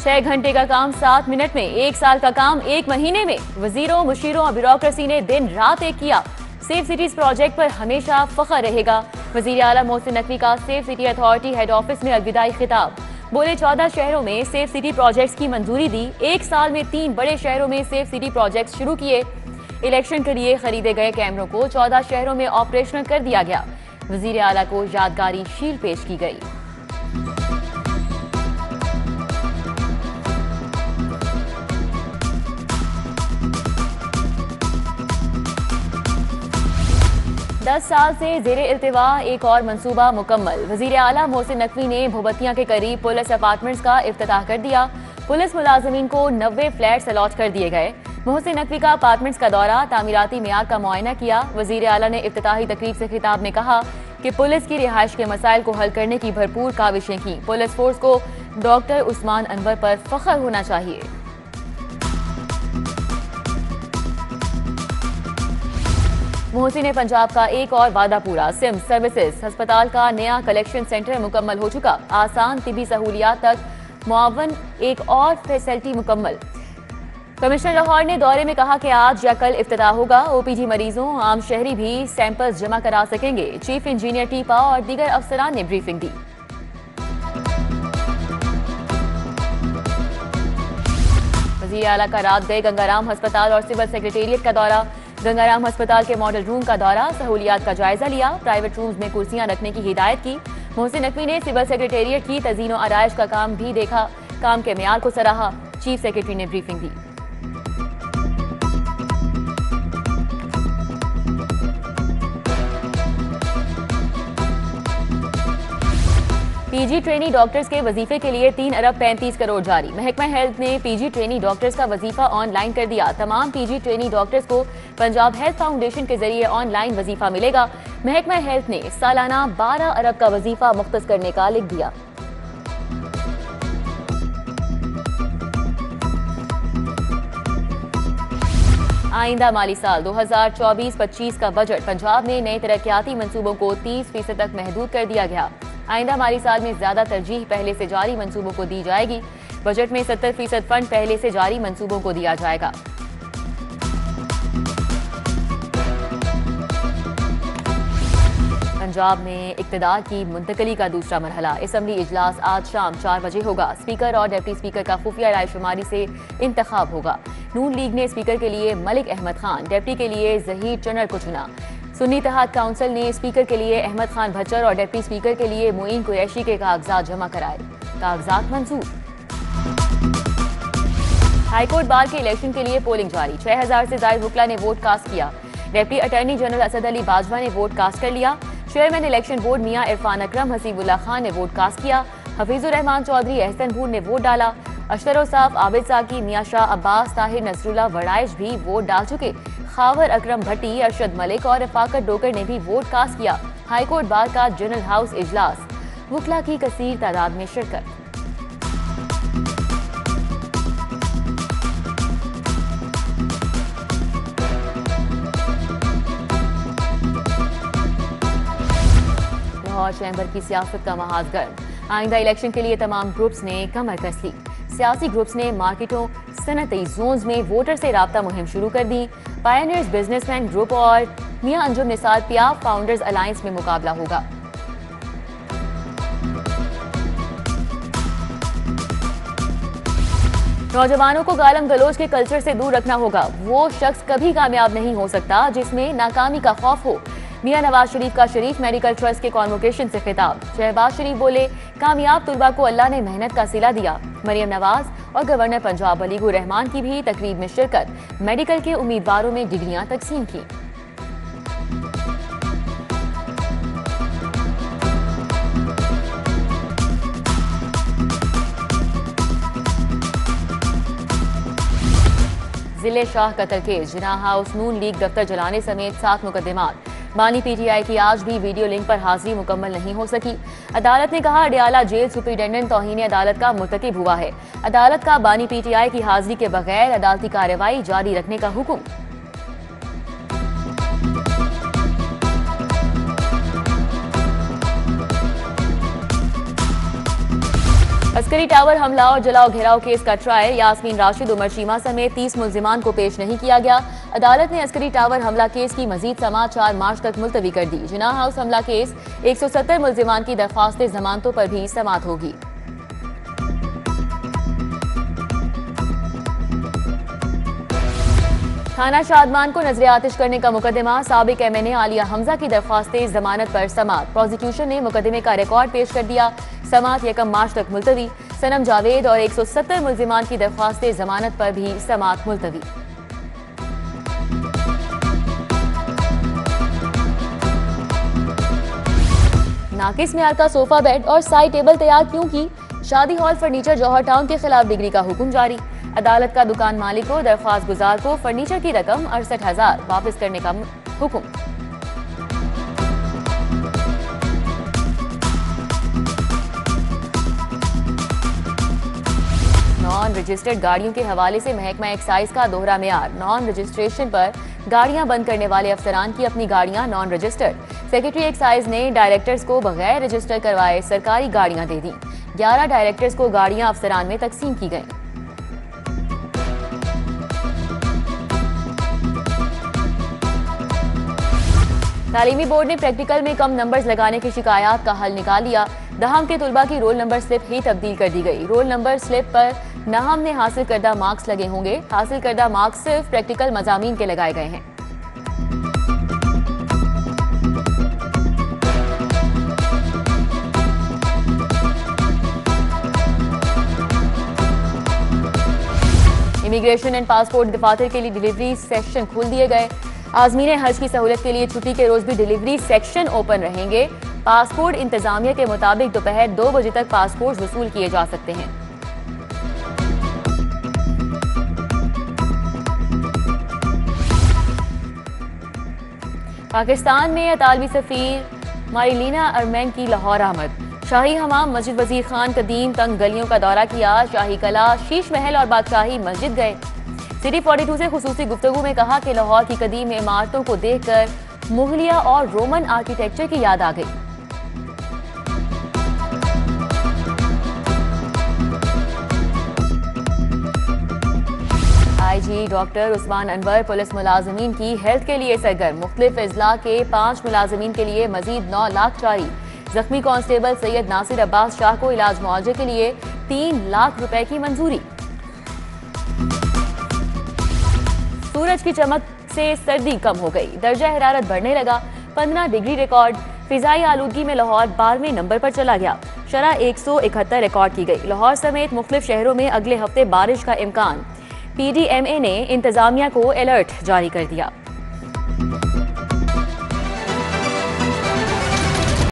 6 घंटे का काम 7 मिनट में, 1 साल का काम 1 महीने में। वजीरों, मुशीरों और ब्यूरोक्रेसी ने दिन रात एक किया। सेफ सिटीज प्रोजेक्ट पर हमेशा फख्र रहेगा। वजीर आला मोहसिन नकवी का safe city authority head office में अलविदाई खिताब। बोले 14 शहरों में सेफ सिटी प्रोजेक्ट्स की मंजूरी दी। 1 साल में 3 बड़े शहरों में सेफ सिटी प्रोजेक्ट्स शुरू किए। इलेक्शन के लिए खरीदे गए कैमरों को 14 शहरों में ऑपरेशनल कर दिया गया। वजीर आला को यादगारी शील्ड पेश की गई। दस साल से जेरे इल्तिवा एक और मंसूबा मुकम्मल। वजीर आला मोहसिन नकवी ने भूबतिया के करीब पुलिस अपार्टमेंट्स का इफ्तिताह कर दिया। पुलिस मुलाजमीन को 90 फ्लैट्स अलॉट कर दिए गए। मोहसिन नकवी का अपार्टमेंट्स का दौरा, तामीराती मियार का मुआयना किया। वजीर आला ने इफ्तिताही तकरीब से खिताब में कहा कि पुलिस की रिहाइश के मसाइल को हल करने की भरपूर काविशें की। पुलिस फोर्स को डॉक्टर उस्मान अनवर पर फख्र होना चाहिए। मोहसिन पंजाब का एक और वादा पूरा। सिम्स सर्विसेज अस्पताल का नया कलेक्शन सेंटर मुकम्मल हो चुका। आसान तिबी सहूलियात तक मुआवन एक और फैसिलिटी मुकम्मल। कमिश्नर लाहौर ने दौरे में कहा कि आज या कल इफ्तिताह होगा। ओपीडी मरीजों, आम शहरी भी सैंपल्स जमा करा सकेंगे। चीफ इंजीनियर टीपा और दीगर अफसरान ने ब्रीफिंग दी। वज़ीर आला का रात गए गंगाराम अस्पताल और सिविल सेक्रेटेरिएट का दौरा। गंगाराम अस्पताल के मॉडल रूम का दौरा, सहूलियात का जायजा लिया। प्राइवेट रूम्स में कुर्सियां रखने की हिदायत की। मोहसिन नकवी ने सिविल सेक्रेटेरिएट की तज़ीनो आराइश का काम भी देखा। काम के मेयार को सराहा। चीफ सेक्रेटरी ने ब्रीफिंग दी। पीजी ट्रेनी डॉक्टर्स के वजीफे के लिए 3 अरब 35 करोड़ जारी। महकमा हेल्थ ने पीजी ट्रेनी डॉक्टर्स का वजीफा ऑनलाइन कर दिया। तमाम पीजी ट्रेनी डॉक्टर्स को पंजाब हेल्थ फाउंडेशन के जरिए ऑनलाइन वजीफा मिलेगा। महकमा हेल्थ ने सालाना 12 अरब का वजीफा मुख्तस करने का लिख दिया। आइंदा माली साल 2024-25 का बजट। पंजाब में नए तरक्याती मंसूबों को 30% तक महदूद कर दिया गया। आइंदा माली साल में ज्यादा तरजीह पहले से जारी मंसूबों को दी जाएगी। बजट में 70% फंड पहले से जारी मंसूबों को दिया जाएगा। पंजाब में इक्तदार की मुंतकली का दूसरा मरहला। असम्बली इजलास आज शाम 4 बजे होगा। स्पीकर और डिप्टी स्पीकर का खुफिया रायशुमारी से इंतखाब होगा। नून लीग ने स्पीकर के लिए मलिक अहमद खान, डिप्टी के लिए जहीर चनर को चुना। सुन्नी इत्तेहाद काउंसिल ने स्पीकर के लिए अहमद खान भच्चर और डिप्टी स्पीकर के लिए मोइन कुरैशी के कागजात जमा कराए। कागजात मंजूर। हाईकोर्ट बार के इलेक्शन के लिए पोलिंग जारी। 6000 से ज्यादा वुकला ने वोट कास्ट किया। Deputy attorney general Asad Ali Bajwa ने वोट कास्ट कर लिया। चेयरमैन इलेक्शन बोर्ड मियां इरफान अकरम, हसीबुल्लाह खान ने वोट कास्ट किया। हफीजुर रहमान चौधरी, एहसन भूर ने वोट डाला। अशतर साफ, आबिद साकी, मियां शाह अब्बास, ताहिर नसरुल्लाह वड़ाइश भी वोट डाल चुके। खावर अकरम भट्टी, अरशद मलिक और रफाकत डोकर ने भी वोट कास्ट किया। हाईकोर्ट बार का जनरल हाउस इजलास, वुकला की कसीर तादाद में शिरकत। लाहौर चैम्बर की सियासत का महाज गर्म। आइंदा इलेक्शन के लिए तमाम ग्रुप्स ने कमर कस ली। सियासी ग्रुप्स ने मार्केटों, सनती जोन्स में वोटर से राब्ता मुहिम शुरू कर दी। पायनियर्स बिजनेसमैन ग्रुप और मियां अंजुम निसार पियाफ फाउंडर्स अलायंस में मुकाबला होगा। नौजवानों को गालम गलोच के कल्चर से दूर रखना होगा। वो शख्स कभी कामयाब नहीं हो सकता जिसमें नाकामी का खौफ हो। मियां नवाज शरीफ का शरीफ मेडिकल ट्रस्ट के कॉन्वोकेशन से खिताब। शहबाज शरीफ बोले, कामयाब तुलबा को अल्लाह ने मेहनत का सिला दिया। मरियम नवाज और गवर्नर पंजाब वलीगुर रहमान की भी तकरीब में शिरकत। मेडिकल के उम्मीदवारों में डिग्रियां तकसीम की। जिले शाह कत्ल केस, जिनाह हाउस, नून लीग दफ्तर जलाने समेत 7 मुकदमात। बानी पीटीआई की आज भी वीडियो लिंक पर हाजिरी मुकम्मल नहीं हो सकी। अदालत ने कहा, अडियाला जेल सुपरिटेंडेंट तौहीन अदालत का मुर्तकिब हुआ है। अदालत का बानी पीटीआई की हाजिरी के बगैर अदालती कार्रवाई जारी रखने का हुक्म। अस्करी टावर हमला और जलाओ घेराव केस का ट्रायल यास्मीन राशिद, उमर शीमा समेत 30 मुल्जिमान को पेश नहीं किया गया। अदालत ने अस्करी टावर हमला केस की मजीद समाअत 4 मार्च तक मुलतवी कर दी। जिना हाउस हमला केस 170 मुल्जिमान की दरख्वास्त जमानतों पर भी समाअत होगी। थाना शादमान को नजर आतिश करने का मुकदमा, साबिक MNA आलिया हमजा की दरख्वास्त जमानत पर समाअत। प्रोसिक्यूशन ने मुकदमे का रिकॉर्ड पेश कर दिया। समाअत 1 मार्च तक मुलतवी। सनम जावेद और 170 मुल्जिमान की दरख्वास्त जमानत पर भी समाअत मुलतवी। नाकिस मियार का सोफा बेड और साइड टेबल तैयार क्यों की? शादी हॉल फर्नीचर जौहर टाउन के खिलाफ डिग्री का हुक्म जारी। अदालत का दुकान मालिक को दरख्वास्त गुजार को फर्नीचर की रकम 68,000 वापस करने का हुक्म। नॉन रजिस्टर्ड गाड़ियों के हवाले से महकमा एक्साइज का दोहरा मेयार। नॉन रजिस्ट्रेशन पर गाड़ियां बंद करने वाले अफसरान की अपनी गाड़ियां नॉन रजिस्टर्ड। सेक्रेटरी एक्साइज ने डायरेक्टर्स को बगैर रजिस्टर करवाए सरकारी गाड़ियां दे दी। 11 डायरेक्टर्स को गाड़ियां अफसरान में तकसीम की गईं। तालीमी बोर्ड ने प्रैक्टिकल में कम नंबर्स लगाने की शिकायत का हल निकाल लिया। दहम के तुलबा की रोल नंबर स्लिप ही तब्दील कर दी गई। रोल नंबर स्लिप पर नाहम ने हासिल करदा मार्क्स लगे होंगे। हासिल करदा मार्क्स सिर्फ प्रैक्टिकल मजामीन के लगाए गए हैं। इमिग्रेशन एंड पासपोर्ट दफातर के लिए डिलीवरी सेक्शन खोल दिए गए। आजमीन हज की सहूलत के लिए छुट्टी के रोज भी डिलीवरी सेक्शन ओपन रहेंगे। पासपोर्ट इंतजामिया के मुताबिक दोपहर 2 बजे तक पासपोर्ट वसूल किए जा सकते हैं। पाकिस्तान में अतालवी सफीर मारिलीना अरमैन की लाहौर आमद। शाही हमाम, मस्जिद वजीर खान, कदीम तंग गलियों का दौरा किया। शाही कला, शीश महल और बादशाही मस्जिद गए। सिटी 42 से खुसूसी गुफ्तगू में कहा कि लाहौर की कदीम इमारतों को देखकर मुगलिया और रोमन आर्किटेक्चर की याद आ गई। IG doctor Usman Anwar police मुलाजमीन की हेल्थ के लिए सरगर्म। मुख्तलिफ अजला के 5 मुलाजमीन के लिए मजीद 9 लाख जारी। जख्मी कांस्टेबल सैयद नासिर अब्बास शाह को इलाज मुआवजे के लिए 3 लाख रुपए की मंजूरी। सूरज की चमक से सर्दी कम हो गई। दर्जा हरारत बढ़ने लगा। 15 डिग्री रिकॉर्ड। फिजाई आलूदगी में लाहौर 12वें नंबर पर चला गया। शरह 171 रिकॉर्ड की गई। लाहौर समेत मुख्तलिफ शहरों में अगले हफ्ते बारिश का इम्कान। PDMA ने इंतजामिया को अलर्ट जारी कर दिया।